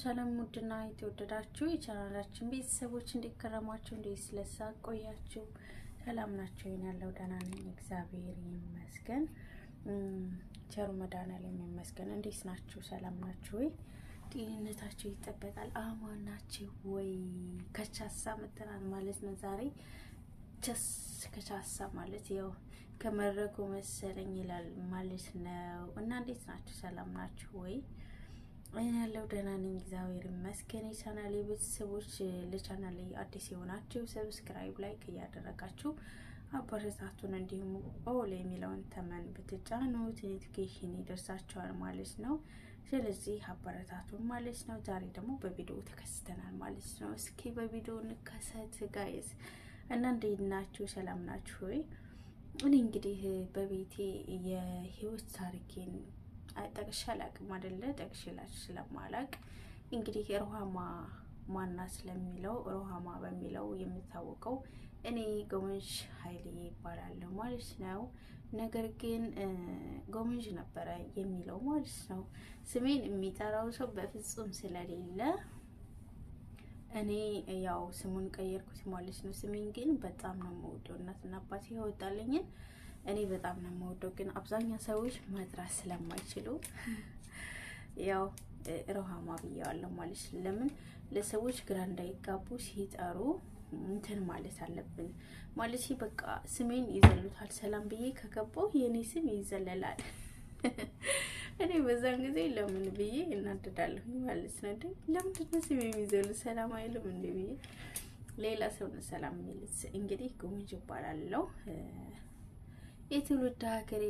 ሰላም ሙድና የተወደዳችሁ የቻናላችን ቤተሰቦች እንዲከረማችሁ እንዲስለሳ ቆያችሁ ሰላም ናችሁ ያለው ደህና ነኝ እግዚአብሔር ይመስገን ቸሩ መድኃኒዓለም ይመስገን እንዴት ናችሁ ሰላም ናችሁ ወይ ጤንነታችሁ ይጠበቃል አማን ናችሁ ወይ ከቻሳ መተናል ማለት ነው ዛሬ ከቻሳ ማለት ያው ከመረቁ መሰለኝ ይላል ማለት ነው እና እንዴት ናችሁ ሰላም ናችሁ ወይ ያለው ደህና ነኝ እግዚአብሔር ይመስገን ቻናሌ ቤተሰቦች ለቻናሌ አዲስ የሆናችሁ ሰብስክራይብ ላይክ ያደረጋችሁ አበረታቱን እንዲሁም ኦል የሚለውን ተመን በተጫኑ ኖቲፊኬሽን ይደርሳችኋል ማለት ነው ስለዚህ አበረታቱን ማለት ነው ዛሬ ደግሞ በቪዲዮ ተከስተናል ማለት ነው እስኪ በቪዲዮ እንከሰት ጋይስ እና እንዴት ናችሁ ሰላም ናችሁ ወይ እኔ እንግዲህ በቤቴ የህይወት ታሪኬን አይጠቅሻላቅ ማደለ ጠቅሽላች ስለማላቅ እንግዲህ ሮሃማ ማና ስለሚለው ሮሃማ በሚለው የምታወቀው እኔ ጎመጅ ኃይሌ ይባላል ማለት ነው ነገር ግን ጎመጅ ነበር የሚለው ማለት ነው ስሜን የሚጠራው ሰው በፍጹም ስለሌለ እኔ ያው ስሙን ቀየርኩት ማለት ነው ስሜን ግን በጣም ነው የምወደው እናትና አባቴ ያወጣልኝ እኔ በጣም ነው የምወደው ግን አብዛኛው ሰዎች መጥራት ስለማይችሉ ያው ሮሃማ ብያለሁ ማለት ለምን ለሰዎች ግራ እንዳይጋቡ ሲጠሩ እንትን ማለት አለብን ማለት በቃ ስሜን ይዘሉታል ሰላም ብዬ ከገባው የኔ ስም ይዘለላል እኔ በዛን ጊዜ ለምን ብዬ እናደዳለሁ ማለት ነው እንዴ ለምን ስሜ የሚዘሉ ሰላም አይልም እንዴ ብዬ ሌላ ሰው ነው ሰላም የሚልስ እንግዲህ ጎመጅ ይባላልው የትውልድ ሀገሬ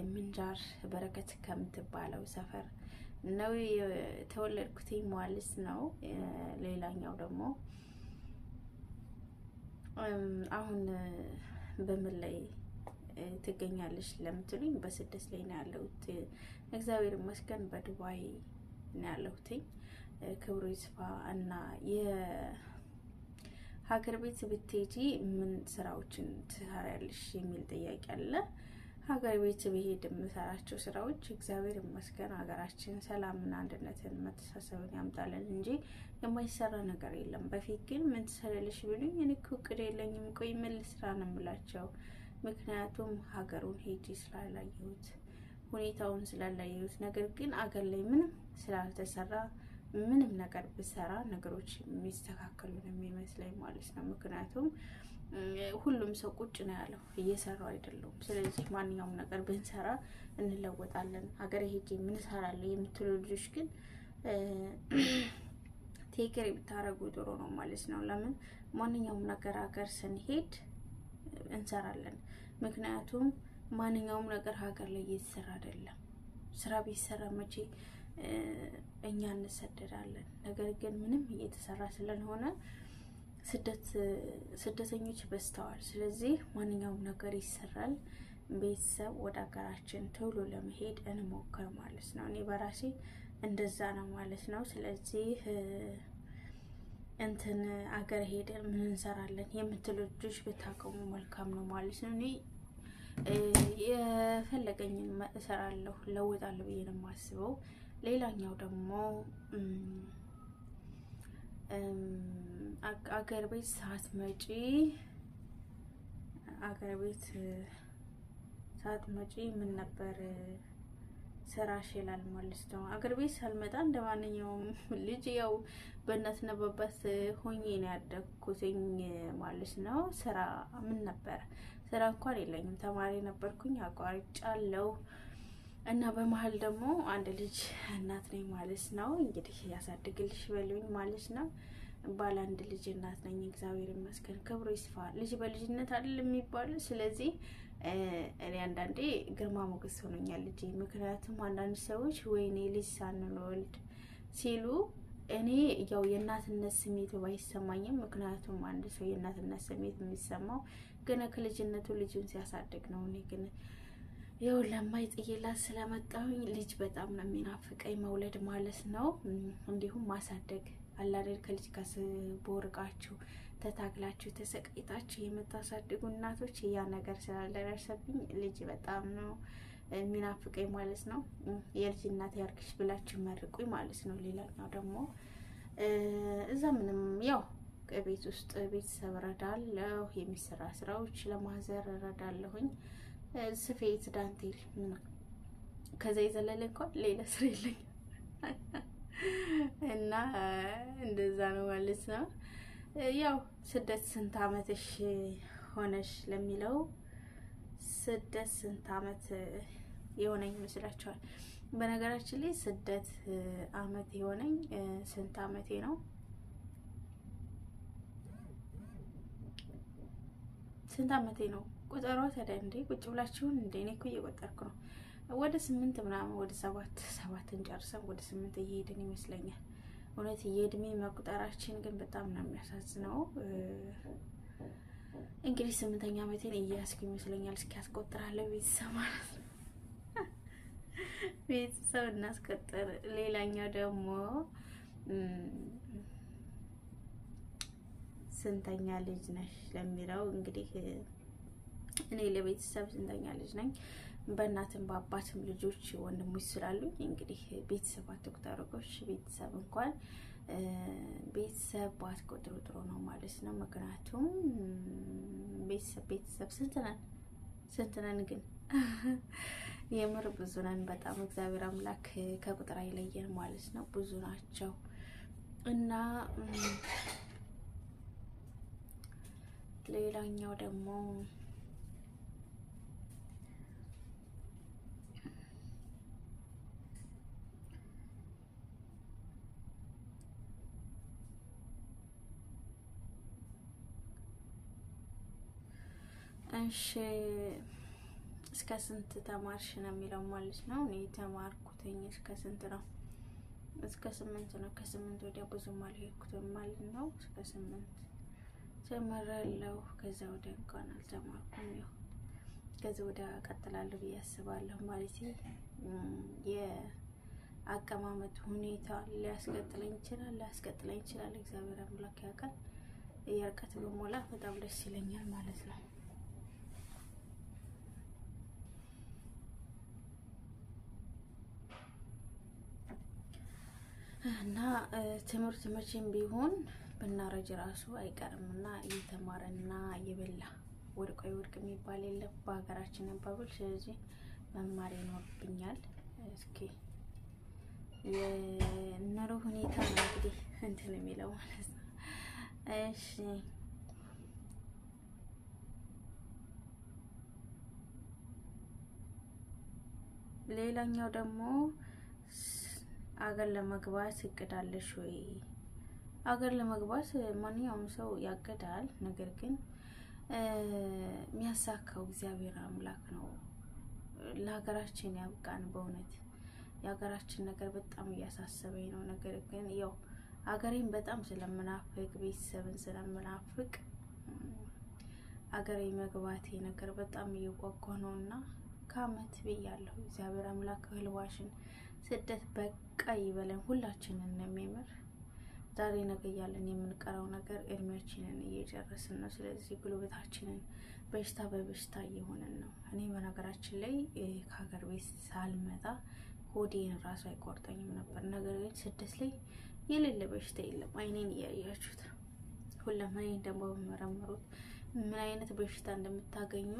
ምንጃር በረከት ከምትባለው ሰፈር ነው ተወለድኩት ማለት ነው ሌላኛው ደግሞ አሁን በምን ላይ ትገኛለሽ ለምትሉኝ በስደት ላይ ነው ያለሁት እግዚአብሔር ይመስገን በዱባይ ነው ያለሁት ክብሩ ይስፋ እና ሀገር ቤት ብትሄጂ ምን ስራዎችን ትሰራለሽ የሚል ጥያቄ አለ ሀገር ቤት ብሄድ የምሰራቸው ስራዎች እግዚአብሔር ይመስገን ሀገራችን ሰላምና አንድነትን መተሳሰብን ያምጣልን እንጂ የማይሰራ ነገር የለም በፊት ግን ምን ትሰራለሽ ብሉኝ እኔ እቅድ የለኝም ቆይ ምን ልስራ ነው የምላቸው ምክንያቱም ሀገሩን ሄጂ ስላላየሁት ሁኔታውን ስላላየሁት ነገር ግን አገር ላይ ምንም ስላልተሰራ ምንም ነገር በሰራ ነገሮች የሚስተካከሉ ነው የሚመስለኝ ማለት ነው ምክንያቱም ሁሉም ሰው ቁጭ ነው ያለው እየሰራው አይደለም ስለዚህ ማንኛውም ነገር ብንሰራ እንለወጣለን ሀገር ሄጄ ምን ሰራለሁ የምትሉ ልጆች ግን ቴክሪ ብታረጉ ጥሩ ነው ማለት ነው ለምን ማንኛውም ነገር ሀገር ስንሄድ እንሰራለን ምክንያቱም ማንኛውም ነገር ሀገር ላይ እየተሰራ አይደለም ስራ ቢሰራ መቼ እኛ እንሰደዳለን ነገር ግን ምንም እየተሰራ ስለሆነ ስደተኞች በስተዋል ስለዚህ ማንኛውም ነገር ይሰራል ቤተሰብ ወደ ሀገራችን ቶሎ ለመሄድ እንሞክር ማለት ነው እኔ በራሴ እንደዛ ነው ማለት ነው ስለዚህ እንትን አገር ሄደን ምን እንሰራለን የምትሉ ልጆች ብታቆሙ መልካም ነው ማለት ነው እኔ የፈለገኝን እሰራለሁ ለውጣለሁ ብዬ ነው የማስበው ሌላኛው ደግሞ አገር ቤት ሳትመጪ ምን ነበር ስራሽ ይላል ማለት ነው አገር ቤት ሳልመጣ እንደማንኛውም ልጅ ያው በእናትና በአባት ሆኜ ነው ያደግኩትኝ ማለት ነው ስራ ምን ነበር ስራ እንኳን የለኝም ተማሪ ነበርኩኝ አቋርጫለሁ እና በመሃል ደግሞ አንድ ልጅ እናት ነኝ ማለት ነው እንግዲህ ያሳድግልሽ በሉኝ ማለት ነው ባለ አንድ ልጅ እናት ነኝ። እግዚአብሔር ይመስገን ክብሩ ይስፋ። ልጅ በልጅነት አይደል የሚባለው። ስለዚህ እኔ አንዳንዴ ግርማ ሞገስ ሆኖኛል ልጅ። ምክንያቱም አንዳንድ ሰዎች ወይኔ ልጅ ሳንወልድ ሲሉ እኔ ያው የእናትነት ስሜት ባይሰማኝም፣ ምክንያቱም አንድ ሰው የእናትነት ስሜት የሚሰማው ገና ከልጅነቱ ልጁን ሲያሳድግ ነው። እኔ ግን ያው ለማይጥይላት ስለመጣሁኝ ልጅ በጣም ነው የሚናፍቀኝ፣ መውለድ ማለት ነው። እንዲሁም ማሳደግ አላደል ከልጅ ጋር ቦርቃችሁ ተታግላችሁ ተሰቃይታችሁ የምታሳድጉ እናቶች ያ ነገር ስላልደረሰብኝ ልጅ በጣም ነው የሚናፍቀኝ ማለት ነው። የልጅ እናት ያርግሽ ብላችሁ መርቁኝ ማለት ነው። ሌላኛው ደግሞ እዛ ምንም ያው ቤት ውስጥ ቤተሰብ እረዳለሁ፣ የሚሰራ ስራዎች ለማዘር እረዳለሁኝ፣ ስፌት፣ ዳንቴል ከዛ የዘለለ እንኳን ሌላ ስራ የለኝም እና እንደዛ ነው ማለት ነው። ያው ስደት ስንት አመትሽ ሆነሽ ለሚለው ስደት ስንት አመት የሆነኝ ይመስላችኋል? በነገራችን ላይ ስደት አመት የሆነኝ ስንት አመቴ ነው? ስንት አመቴ ነው? ቁጠሯ ታዲያ እንዴ ቁጭ ብላችሁን እንዴ? እኔ እኮ እየቆጠርኩ ነው። ወደ 8 ምናምን ወደ 7 ጨርሰን ወደ 8 እየሄድን ይመስለኛል። እውነት የእድሜ መቁጠራችን ግን በጣም ነው የሚያሳዝነው። እንግዲህ 8ኛ አመቴን እያስኩ ይመስለኛል። እስኪ ያስቆጥራለሁ ቤተሰብ ማለት ነው። ቤተሰብ እናስቆጥር። ሌላኛው ደግሞ ስንተኛ ልጅ ነሽ ለሚለው እንግዲህ እኔ ለቤተሰብ ስንተኛ ልጅ ነኝ? በእናትም በአባትም ልጆች ወንድሞች ስላሉኝ እንግዲህ ቤተሰብ አትቁጠሩሽ። ቤተሰብ እንኳን ቤተሰብ ባትቆጥሩ ጥሩ ነው ማለት ነው። ምክንያቱም ቤተሰብ ስንት ነን ግን የምር ብዙ ነን በጣም። እግዚአብሔር አምላክ ከቁጥር አይለየን ማለት ነው። ብዙ ናቸው እና ሌላኛው ደግሞ እሺ እስከ ስንት ተማርሽ ነው የሚለው ማለት ነው። እኔ ተማርኩትኝ እስከ ስንት ነው? እስከ 8 ነው። ከ8 ወዲያ ብዙም አልሄድኩትም ማለት ነው። እስከ 8 ተመረለው። ከዛ ወዲያ እንኳን አልተማርኩም። ያው ከዛ ወዲያ ቀጥላለሁ ብዬ አስባለሁ ማለት የአቀማመጥ ሁኔታ ሊያስቀጥለኝ ይችላል። እግዚአብሔር አምላክ ያውቃል። የርቀት በሞላ በጣም ደስ ይለኛል ማለት ነው። እና ትምህርት መቼም ቢሆን ብናረጅ ራሱ አይቀርምና እየተማረና እየበላ ወድቆ ይወድቅ የሚባል የለም በሀገራችን አባባል። ስለዚህ መማር ይኖርብኛል። እስኪ የኑሮ ሁኔታ ነው እንግዲህ እንትን የሚለው ማለት ነው። እሺ ሌላኛው ደግሞ አገር ለመግባት እቅዳለሽ ወይ? አገር ለመግባት ማንኛውም ሰው ያቅዳል። ነገር ግን የሚያሳካው እግዚአብሔር አምላክ ነው። ለሀገራችን ያብቃን። በእውነት የሀገራችን ነገር በጣም እያሳሰበኝ ነው። ነገር ግን ያው አገሬን በጣም ስለምናፍቅ ቤተሰብን ስለምናፍቅ አገሬ መግባቴ ነገር በጣም እየጓጓ ነውና ከአመት ብያለሁ። እግዚአብሔር አምላክ ህልዋሽን ስደት በቃ ይበለን ሁላችንን ነው የሚምር። ዛሬ ነገ ያለን የምንቀረው ነገር እድሜያችንን እየጨረስን ነው። ስለዚህ ጉልበታችንን በሽታ በበሽታ እየሆነን ነው። እኔ በነገራችን ላይ ከሀገር ቤት ሳልመጣ ሆዴን ራሱ አይቆርጠኝም ነበር። ነገር ግን ስደት ላይ የሌለ በሽታ የለም። አይኔን እያያችሁት ሁለማይን ደግሞ በመረመሩት ምን አይነት በሽታ እንደምታገኙ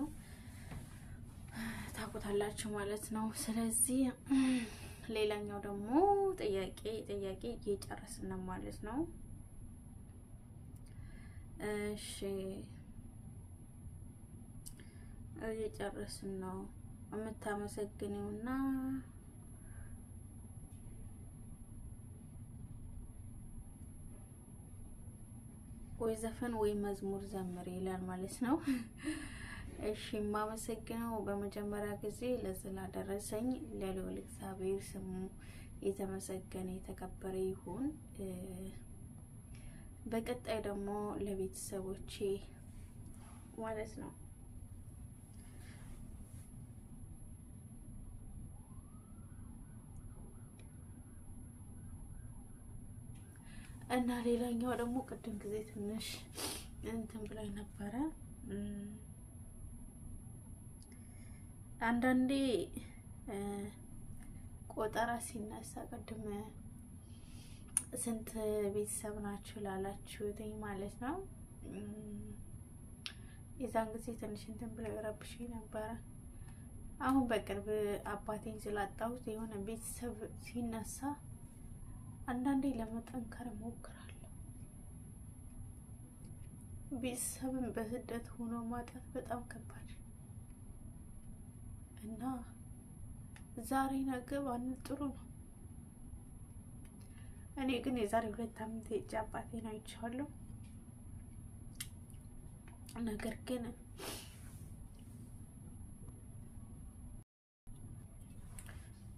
ታውቁታላችሁ ማለት ነው። ስለዚህ ሌላኛው ደግሞ ጥያቄ እየጨረስን ነው ማለት ነው። እሺ እየጨረስን ነው። የምታመሰግነውና ወይ ዘፈን ወይ መዝሙር ዘምር ይላል ማለት ነው። እሺ ማመሰግነው በመጀመሪያ ጊዜ ለዚህ ላደረሰኝ ለልዑል እግዚአብሔር ስሙ የተመሰገነ የተከበረ ይሁን። በቀጣይ ደግሞ ለቤተሰቦቼ ማለት ነው እና ሌላኛው ደግሞ ቅድም ጊዜ ትንሽ እንትን ብላይ ነበረ አንዳንዴ ቆጠራ ሲነሳ ቅድም ስንት ቤተሰብ ናችሁ ላላችሁኝ ማለት ነው የዛን ጊዜ ትንሽ እንትን ብለው ረብሽኝ ነበር። አሁን በቅርብ አባቴን ስላጣሁት የሆነ ቤተሰብ ሲነሳ አንዳንዴ ለመጠንከር ሞክራለሁ። ቤተሰብን በስደት ሆኖ ማጣት በጣም ከባድ እና ዛሬ ነገ ባንል ጥሩ ነው። እኔ ግን የዛሬ 2 ዓመት ሄጄ አባቴን አይቼዋለሁ። ነገር ግን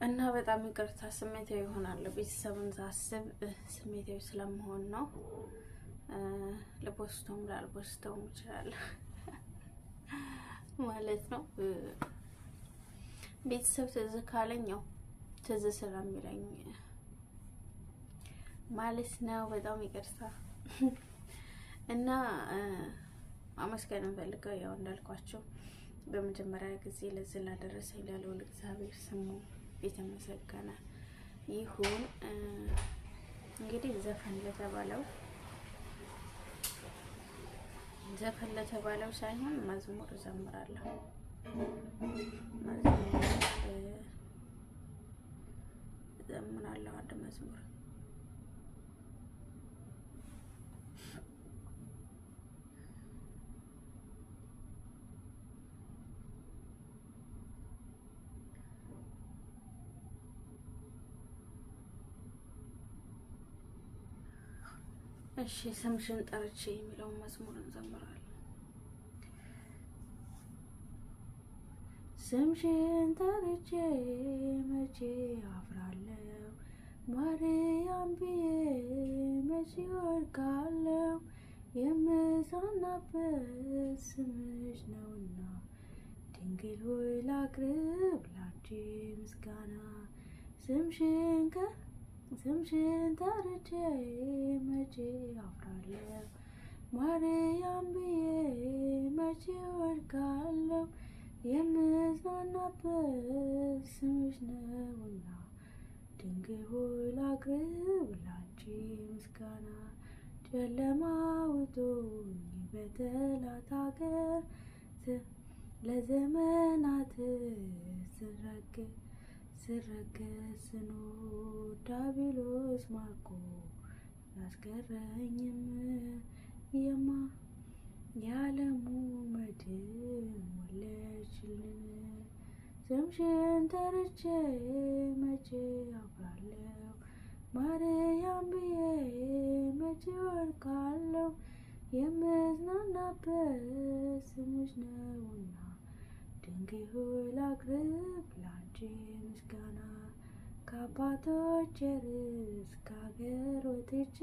እና በጣም ይቅርታ ስሜታዊ ይሆናል። ቤተሰብን ሳስብ ስሜታዊ ስለመሆን ነው። ለፖስቶም ላልፖስቶም ይችላል ማለት ነው። ቤተሰብ ትዝ ካለኝ ነው ትዝ ስለሚለኝ ማለት ነው። በጣም ይቅርታ እና አመስገን እንፈልገው ያው እንዳልኳችሁ በመጀመሪያ ጊዜ ለዚህ ላደረሰኝ ለልዑል እግዚአብሔር ስሙ የተመሰገነ ይሁን። እንግዲህ ዘፈን ለተባለው ሳይሆን መዝሙር እዘምራለሁ። ዘምራለሁ አንድ መዝሙር እሺ ስምሽን ጠርቼ የሚለው መዝሙር እንዘምራለን። ስምሽን ጠርቼ መቼ አፍራለሁ ማርያም ብዬ መቼ ወድቃለሁ የምጽናናበት ስምሽ ነውና ድንግል ሆይ ላቅርብ ላንቺ ምስጋና ስምሽን ጠርቼ መቼ አፍራለሁ ማርያም ብዬ መቼ ወድቃለሁ የምጽናናበት ስምሽ ነውና ድንግል ሆይ ላቅርብ ላንቺ ምስጋና ጨለማ ውጦኝ በጠላት አገር ለዘመናት ስረገጥ ስኖር ዲያብሎስ ማርኮ ያስቀረኝም የዓለሙ መድን ወለድሽልን ስምሽን ጠርቼ መቼ አፍራለሁ ማርያም ብዬ መቼ ወድቃለሁ የምጽናናበት ስምሽ ነውና ድንግል ሆይ ላቅርብ ላንቺ ምስጋና ከአባቶቼ ርስት ከአገር ወጥቼ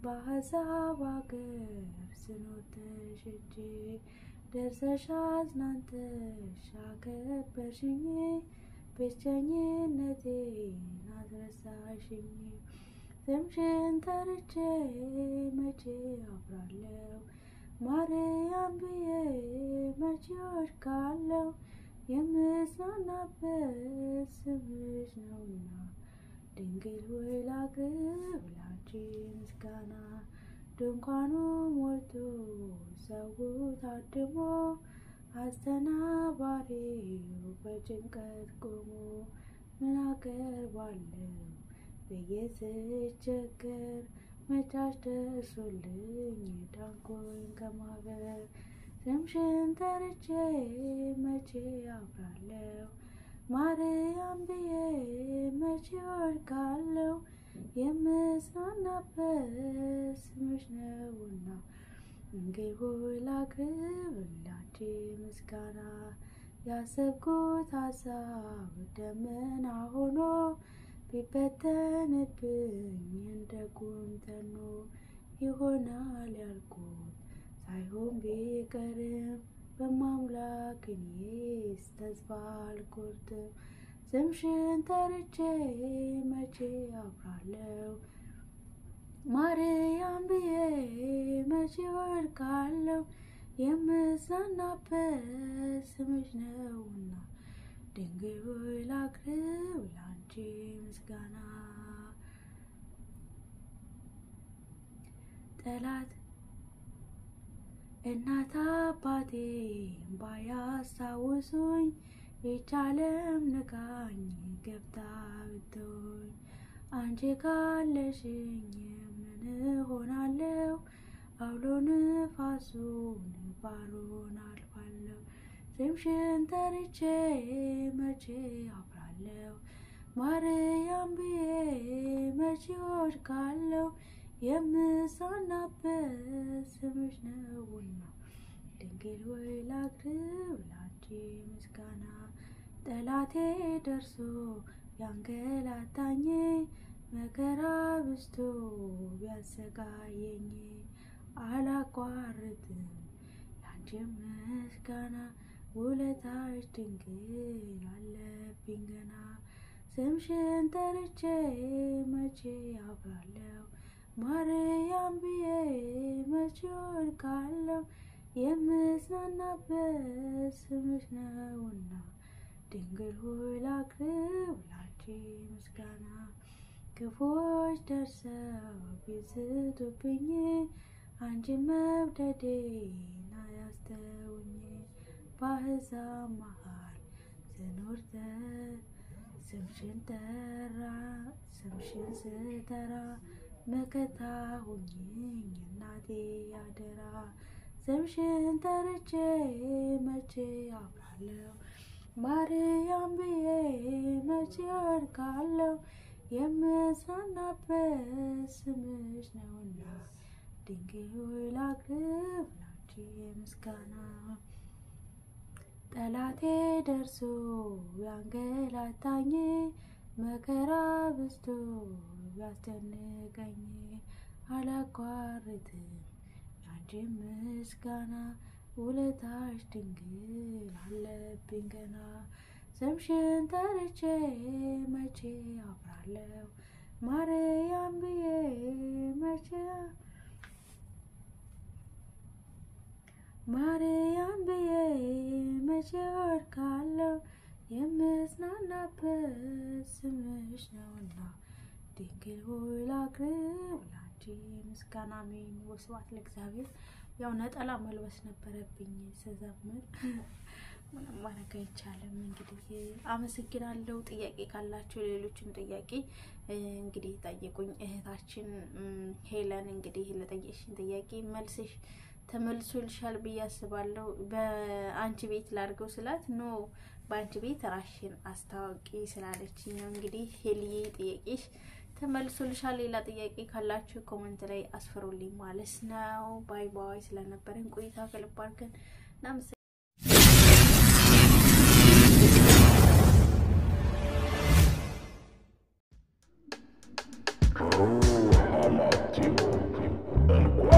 በአሕዛብ አገር ስኖር ተሽጬ ደርሰሽ አጽናንተሽ አከበርሽኝ ብቸኝነቴን አስረሳሽኝ ስምሽን ጠርቼ መቼ አፍራለሁ ማርያም ብዬ መቼ ወድቃለሁ የምጽናናበት ስምሽ ነውና ድንግል ሆይ ላቅርብ ላንቺ ምስጋና ድንኳኑ ሞልቶ ሰው ታድሞ አስተናባሪው በጭንቀት ቆሞ ምን አቀርባለሁ ብዬ ስቸገር መቻሽ ደርሶልኝ ዳንኩኝ ከማበር ስምሽን ጠርቼ መቼ አፍራለሁ ማርያም ብዬ መቼ ወድቃለሁ የምጽናናበት ስምሽ ነውና ድንግል ሆይ ላቅርብ ላንቺ ምስጋና ያሰብኩት ሀሳብ ደመና ሆኖ ቢበተንብኝ እንደ ጉም ተኖ ይሆናል ያልኩት ሳይሆን ቢቀርም በማምላክ እኔስ ተስፋ አልቆርጥም ስምሽን ጠርቼ መቼ አፍራለሁ ማርያም ብዬ መቼ ወድቃለሁ የምጽናናበት ስምሽ ነውና ድንግል ሆይ ላቅርብ ላንቺ ምስጋና ጠላት እናት አባቴ ባያስታውሱኝ ይቻለም ንቃኝ ገብታ ብትሆኝ አንቺ ካለሽኝ ምን ሆናለሁ አውሎ ንፋሱን ባሮን አልፋለሁ ስምሽን ጠርቼ መቼ አፍራለሁ ማርያም ብዬ መቼ ወድቃለሁ የምጽናናበት ስምሽ ነውና ድንግል ሆይ ላቅርብ ላንቺ ምስጋና ጠላቴ ደርሶ ያንገላታኝ መከራ በዝቶ ቢያሰቃየኝ አላቋርጥም ያንቺን ምስጋና ውለታሽ ድንግል አለብኝ ገና ስምሽን ጠርቼ መቼ አፍራለሁ ማርያም ብዬ መቼ ወድቃለሁ የምጽናናበት ስምሽ ነውና ድንግል ሆይ ላቅርብ ላንቺ ምስጋና ክፉዎች ደርሰው ቢዝቱብኝ አንቺን መውደዴን አያስተውኝ በአሕዛብ መሃል ስኖር ስምሽን ስጠራ መከታ ሁኚኝ እናቴ አደራ ስምሽን ጠርቼ መቼ አፍራለሁ ማርያም ብዬ መቼ ወድቃለሁ የምጽናናበት ስምሽ ነውና ድንግል ሆይ ላቅርብ ላንቺ ምስጋና ጠላቴ ደርሶ ያንገላታኝ መከራ በዝቶ ቢያስጨንቀኝ አላቋርጥም ያንቺን ምስጋና ውለታሽ ድንግል አለብኝ ገና ስምሽን ጠርቼ መቼ አፍራለሁ ማርያም ብዬ መቼ ወድቃለሁ የምጽናናበት ስምሽ ነውና ድንግል ሆይ ላቅርብ ላንቺ ምስጋና አሜን ወስብሐት ለእግዚአብሔር ያው ነጠላ መልበስ ነበረብኝ ስዘምር ምንም ማድረግ አይቻልም እንግዲህ አመሰግናለሁ ጥያቄ ካላችሁ ሌሎችም ጥያቄ እንግዲህ ጠይቁኝ እህታችን ሄለን እንግዲህ ለጠየቅሽኝ ጥያቄ መልስሽ ተመልሶልሻል ብዬ አስባለሁ በአንቺ ቤት ላድርገው ስላት ኖ በአንቺ ቤት ራሽን አስተዋውቂ ስላለችኝ ነው እንግዲህ ሄልዬ ጥያቄሽ ተመልሶልሻል ሌላ ጥያቄ ካላችሁ ኮሜንት ላይ አስፈሩልኝ ማለት ነው ባይ ባይ ስለነበረን ቆይታ ከልብ አድርገን Subscribe, like, share,